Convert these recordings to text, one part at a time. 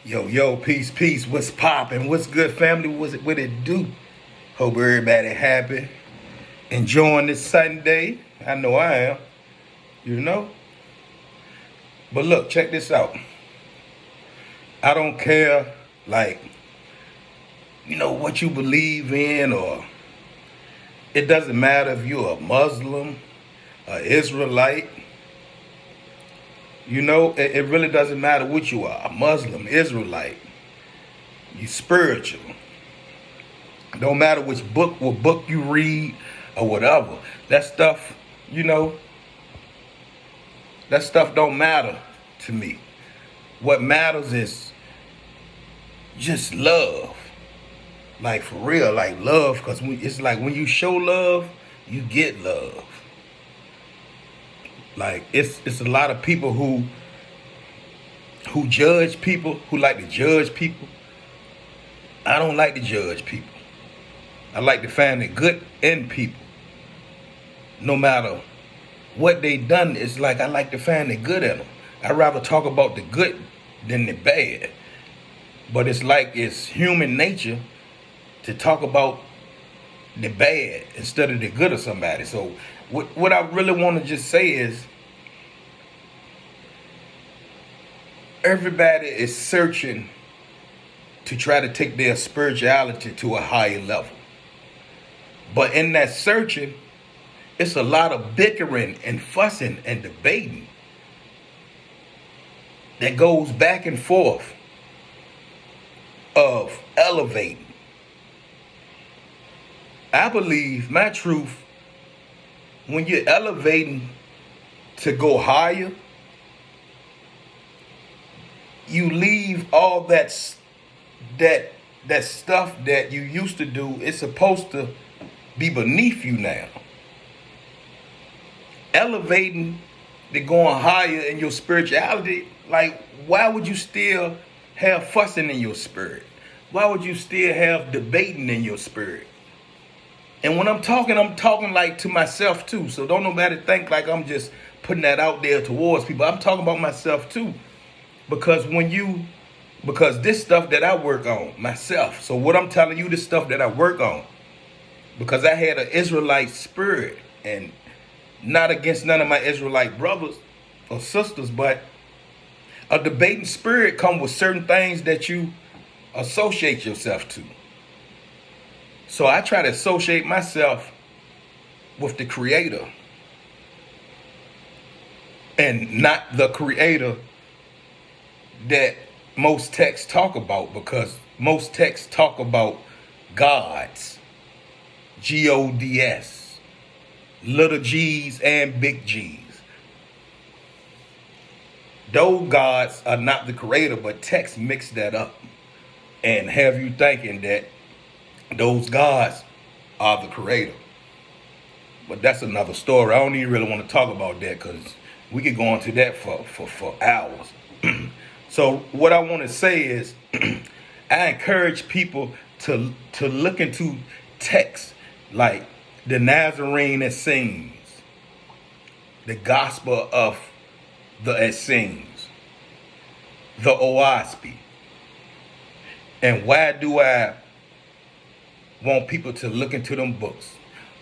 Yo, peace, peace. What's poppin'? What's good, family? What it do? Hope everybody happy. Enjoying this Sunday. I know I am. You know? But look, check this out. I don't care, what you believe in, or it doesn't matter if you're a Muslim, an Israelite. It really doesn't matter what you are, a Muslim, Israelite. You spiritual. Don't matter what book you read or whatever. That stuff, that stuff don't matter to me. What matters is just love. Like for real, like love, because it's like when you show love, you get love. Like it's a lot of people who judge people, who like to judge people. I don't like to judge people. I like to find the good in people. No matter what they done, it's like I like to find the good in them. I'd rather talk about the good than the bad. But it's like it's human nature to talk about the bad instead of the good of somebody. So what I really want to just say is everybody is searching to try to take their spirituality to a higher level. But in that searching, it's a lot of bickering and fussing and debating that goes back and forth of elevating. I believe, my truth, when you're elevating to go higher, you leave all that stuff that you used to do. It's supposed to be beneath you now. Elevating to going higher in your spirituality, like why would you still have fussing in your spirit? Why would you still have debating in your spirit? And when I'm talking like to myself too. So don't nobody think like I'm just putting that out there towards people. I'm talking about myself too. Because this stuff that I work on myself. So what I'm telling you, this stuff that I work on, because I had an Israelite spirit, and not against none of my Israelite brothers or sisters, but a debating spirit comes with certain things that you associate yourself to. So I try to associate myself with the Creator and not the Creator that most texts talk about, because most texts talk about gods, Gods, little G's and big G's. Those gods are not the Creator, but texts mix that up and have you thinking that those gods are the Creator. But that's another story. I don't even really want to talk about that, because we could go into that for hours. So what I want to say is I encourage people to look into texts like the Nazarene Essenes, the Gospel of the Essenes, the Oahspe. And why do I want people to look into them books?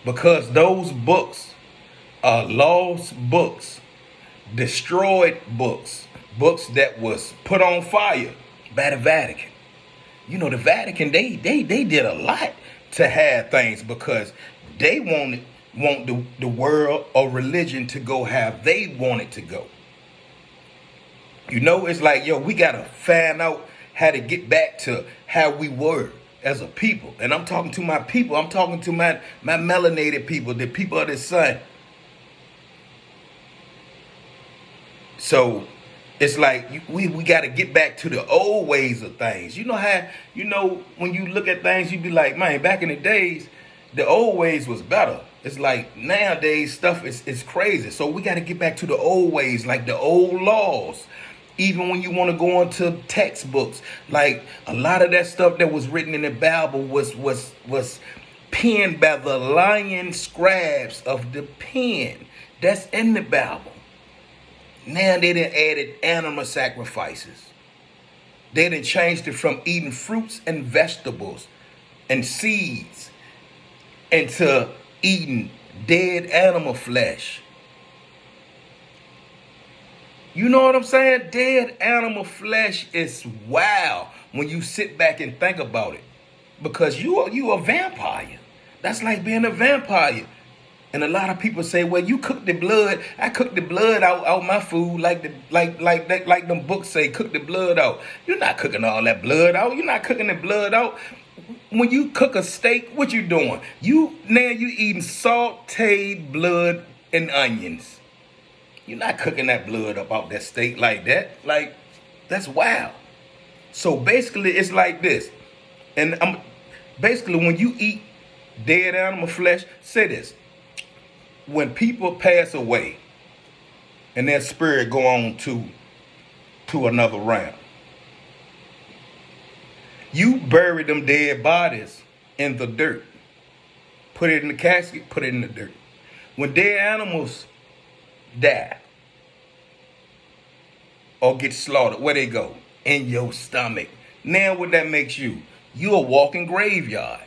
Because those books are lost books, destroyed books, books that was put on fire by the Vatican. The Vatican, they did a lot to have things, because they want the world or religion to go how they want it to go. It's like, we gotta find out how to get back to how we were as a people. And I'm talking to my people. I'm talking to my melanated people, the people of the sun. So it's like we got to get back to the old ways of things. You know how, when you look at things, you be like, man, back in the days, the old ways was better. It's like nowadays stuff is crazy. So we got to get back to the old ways, like the old laws. Even when you want to go into textbooks, like a lot of that stuff that was written in the Bible was penned by the lion scribes of the pen that's in the Bible. Now they done added animal sacrifices. They done changed it from eating fruits and vegetables and seeds into eating dead animal flesh. You know what I'm saying? Dead animal flesh is wild when you sit back and think about it. Because you a vampire. That's like being a vampire. And a lot of people say, well, you cook the blood. I cook the blood out my food like them books say, cook the blood out. You're not cooking all that blood out. You're not cooking the blood out. When you cook a steak, what you doing? You eating sauteed blood and onions. You're not cooking that blood up out that steak like that. Like, that's wild. So basically, it's like this. And basically, when you eat dead animal flesh, say this. When people pass away and their spirit go on to another realm, you bury them dead bodies in the dirt. Put it in the casket, put it in the dirt. When dead animals die or get slaughtered, where they go? In your stomach. Now what that makes you? You a walking graveyard.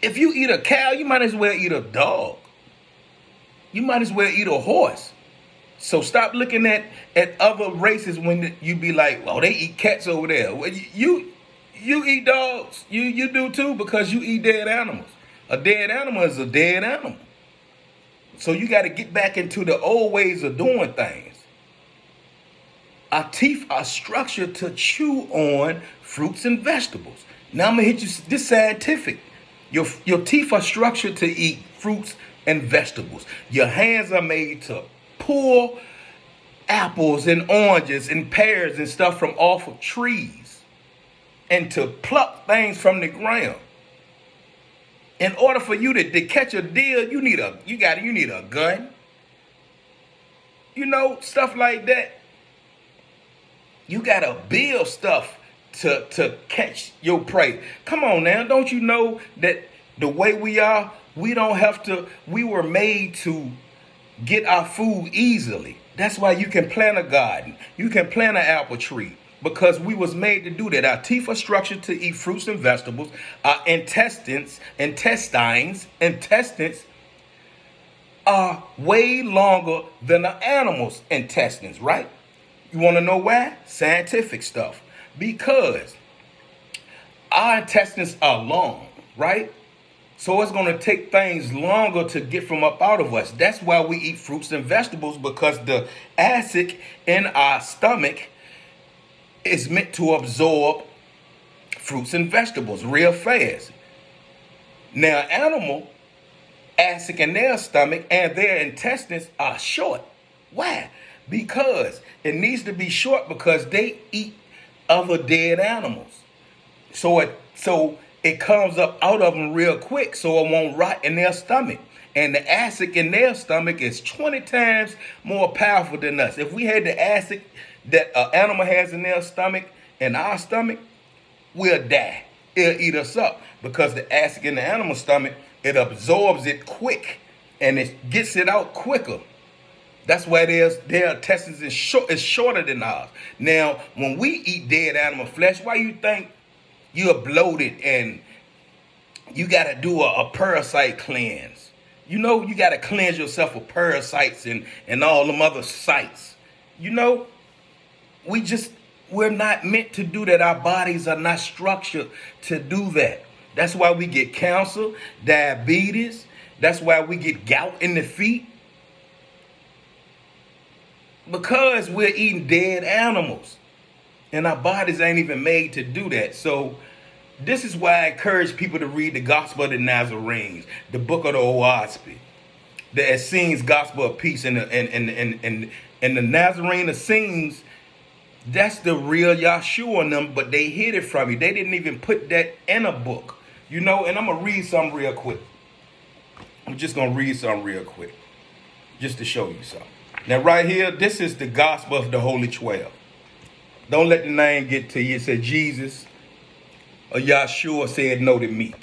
If you eat a cow, you might as well eat a dog. You might as well eat a horse. So stop looking at other races when you be like, well, they eat cats over there. Well, you eat dogs. You do too, because you eat dead animals. A dead animal is a dead animal. So you got to get back into the old ways of doing things. Our teeth are structured to chew on fruits and vegetables. Now I'm gonna hit you this scientific. Your teeth are structured to eat fruits and vegetables. Your hands are made to pull apples and oranges and pears and stuff from off of trees and to pluck things from the ground. In order for you to catch a deer, you need a gun. You know, stuff like that. You gotta build stuff to catch your prey. Come on now, don't you know that the way we are, we were made to get our food easily. That's why you can plant a garden. You can plant an apple tree. Because we was made to do that. Our teeth are structured to eat fruits and vegetables. Our intestines are way longer than the animal's intestines, right? You want to know why? Scientific stuff. Because our intestines are long, right? So it's going to take things longer to get from up out of us. That's why we eat fruits and vegetables, because the acid in our stomach is meant to absorb fruits and vegetables real fast. Now, animal acid in their stomach and their intestines are short. Why? Because it needs to be short because they eat other dead animals. So it comes up out of them real quick, so it won't rot in their stomach. And the acid in their stomach is 20 times more powerful than us. If we had the acid that an animal has in their stomach, in our stomach, we'll die. It'll eat us up because the acid in the animal stomach, it absorbs it quick and it gets it out quicker. That's why their intestines is shorter than ours. Now, when we eat dead animal flesh, why you think you're bloated and you got to do a parasite cleanse? You know, you got to cleanse yourself of parasites and all them other sites. You know, we're not meant to do that. Our bodies are not structured to do that. That's why we get cancer, diabetes. That's why we get gout in the feet. Because we're eating dead animals. And our bodies ain't even made to do that. So this is why I encourage people to read the Gospel of the Nazarenes, the Book of the Oahspe, the Essenes Gospel of Peace, and the Nazarene Essenes. That's the real Yahshua in them, but they hid it from you. They didn't even put that in a book. You know, and I'm going to read something real quick. I'm just going to read something real quick, just to show you something. Now, right here, this is the Gospel of the Holy 12. Don't let the name get to you. It said Jesus or Yahshua said no to me.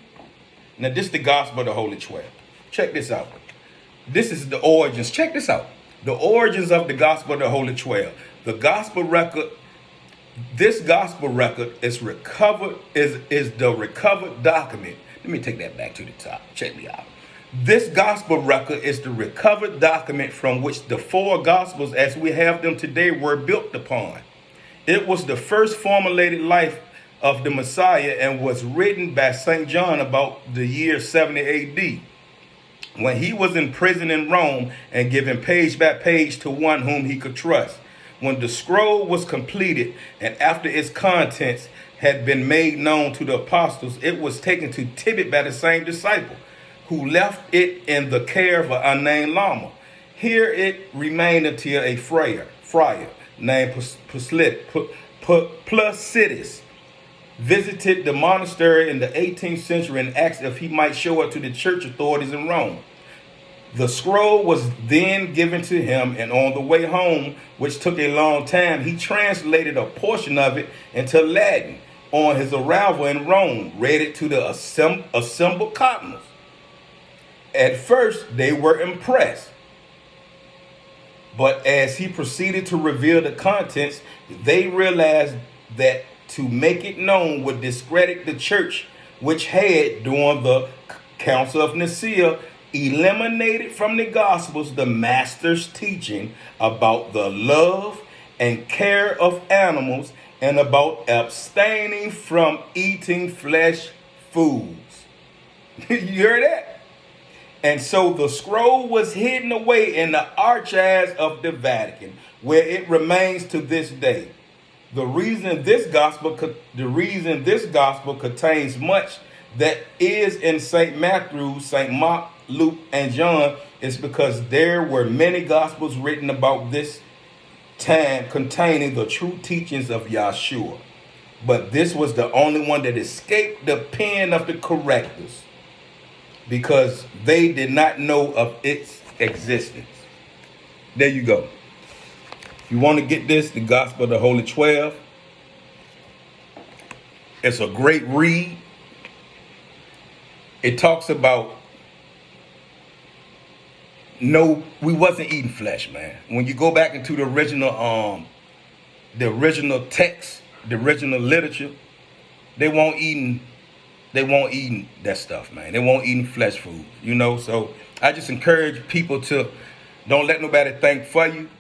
Now, this is the Gospel of the Holy 12. Check this out. This is the origins. Check this out. The origins of the Gospel of the Holy 12. The Gospel record This gospel record is recovered, is the recovered document. Let me take that back to the top. Check me out. This gospel record is the recovered document from which the four gospels as we have them today were built upon. It was the first formulated life of the Messiah and was written by St. John about the year 70 AD, when he was in prison in Rome and given page by page to one whom he could trust. When the scroll was completed and after its contents had been made known to the apostles, it was taken to Tibet by the same disciple, who left it in the care of an unnamed Lama. Here it remained until a friar named Placidus visited the monastery in the 18th century and asked if he might show it to the church authorities in Rome. The scroll was then given to him, and on the way home, which took a long time, he translated a portion of it into Latin. On his arrival in Rome, read it to the assembled cardinals. At first, they were impressed, but as he proceeded to reveal the contents, they realized that to make it known would discredit the church, which had, during the Council of Nicaea, eliminated from the Gospels the Master's teaching about the love and care of animals and about abstaining from eating flesh foods. You hear that? And so the scroll was hidden away in the archives of the Vatican, where it remains to this day. The reason this gospel contains much that is in St. Matthew, St. Mark, Luke, and John is because there were many gospels written about this time containing the true teachings of Yahshua. But this was the only one that escaped the pen of the correctors because they did not know of its existence. There you go. If you want to get this, the Gospel of the Holy 12. It's a great read. It talks about we wasn't eating flesh, man. When you go back into the original text, the original literature, they won't eating that stuff, man. They won't eating flesh food, So I just encourage people to don't let nobody think for you.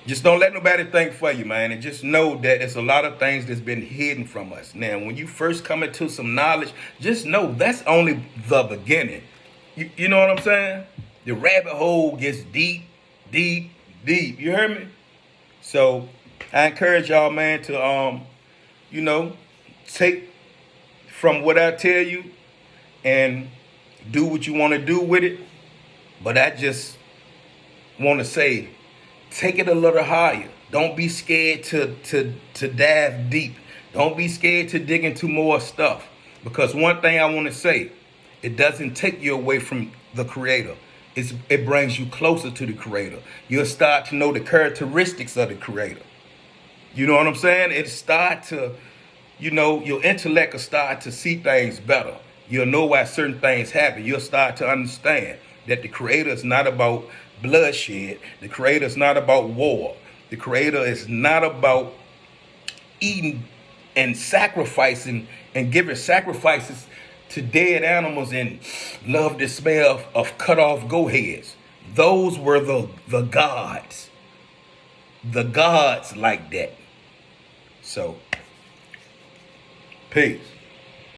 Just don't let nobody think for you, man. And just know that there's a lot of things that's been hidden from us. Now, when you first come into some knowledge, just know that's only the beginning. You know what I'm saying? The rabbit hole gets deep, deep, deep. You hear me? So I encourage y'all, man, to, take from what I tell you and do what you want to do with it. But I just want to say, take it a little higher. Don't be scared to dive deep. Don't be scared to dig into more stuff. Because one thing I want to say, it doesn't take you away from the Creator. It brings you closer to the Creator. You'll start to know the characteristics of the Creator. You know what I'm saying? It start to, your intellect will start to see things better. You'll know why certain things happen. You'll start to understand that the Creator is not about bloodshed. The Creator is not about war. The Creator is not about eating and sacrificing and giving sacrifices to dead animals and love the smell of cut off goat heads. Those were the gods. The gods like that. So, peace.